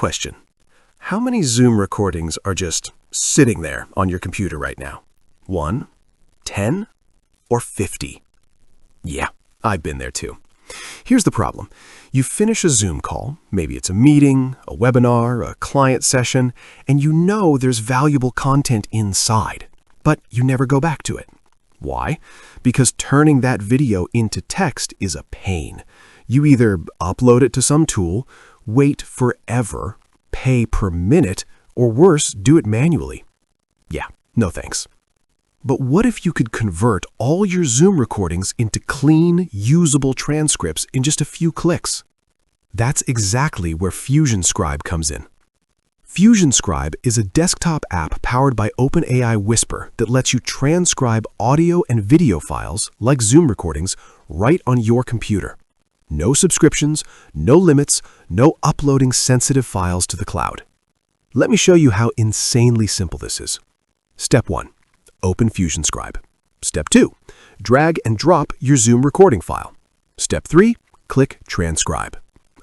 question. How many Zoom recordings are just sitting there on your computer right now? 1, 10, or 50? Yeah, I've been there too. Here's the problem. You finish a Zoom call, maybe it's a meeting, a webinar, a client session, and you know there's valuable content inside, but you never go back to it. Why? Because turning that video into text is a pain. You either upload it to some tool, wait forever, pay per minute, or worse, do it manually. Yeah, no thanks. But what if you could convert all your Zoom recordings into clean, usable transcripts in just a few clicks? That's exactly where Fusion Scribe comes in. Fusion Scribe is a desktop app powered by OpenAI Whisper that lets you transcribe audio and video files, like Zoom recordings, right on your computer. No subscriptions, no limits, no uploading sensitive files to the cloud. Let me show you how insanely simple this is. Step 1. Open Fusion Scribe. Step 2. Drag and drop your Zoom recording file. Step 3. Click Transcribe.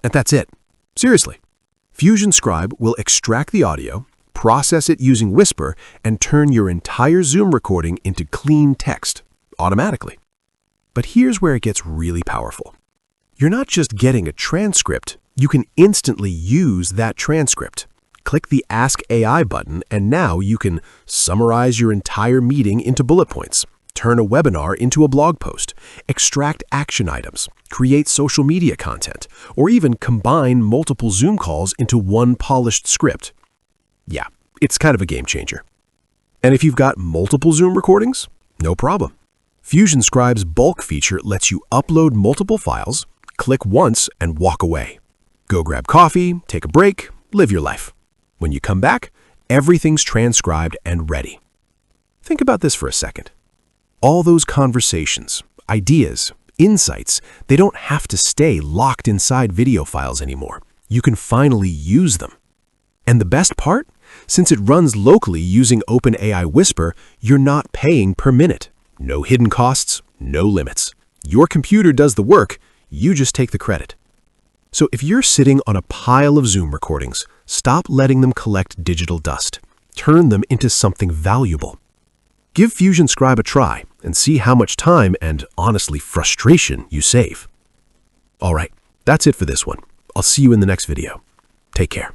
And that's it. Seriously. Fusion Scribe will extract the audio, process it using Whisper, and turn your entire Zoom recording into clean text automatically. But here's where it gets really powerful. You're not just getting a transcript, you can instantly use that transcript. Click the Ask AI button, and now you can summarize your entire meeting into bullet points, turn a webinar into a blog post, extract action items, create social media content, or even combine multiple Zoom calls into one polished script. Yeah, it's kind of a game changer. And if you've got multiple Zoom recordings, no problem. Fusion Scribe's bulk feature lets you upload multiple files, click once, and walk away. Go grab coffee, take a break, live your life. When you come back, everything's transcribed and ready. Think about this for a second. All those conversations, ideas, insights, they don't have to stay locked inside video files anymore. You can finally use them. And the best part? Since it runs locally using OpenAI Whisper, you're not paying per minute. No hidden costs, no limits. Your computer does the work, you just take the credit. So if you're sitting on a pile of Zoom recordings, stop letting them collect digital dust. Turn them into something valuable. Give Fusion Scribe a try and see how much time and, honestly, frustration you save. All right, that's it for this one. I'll see you in the next video. Take care.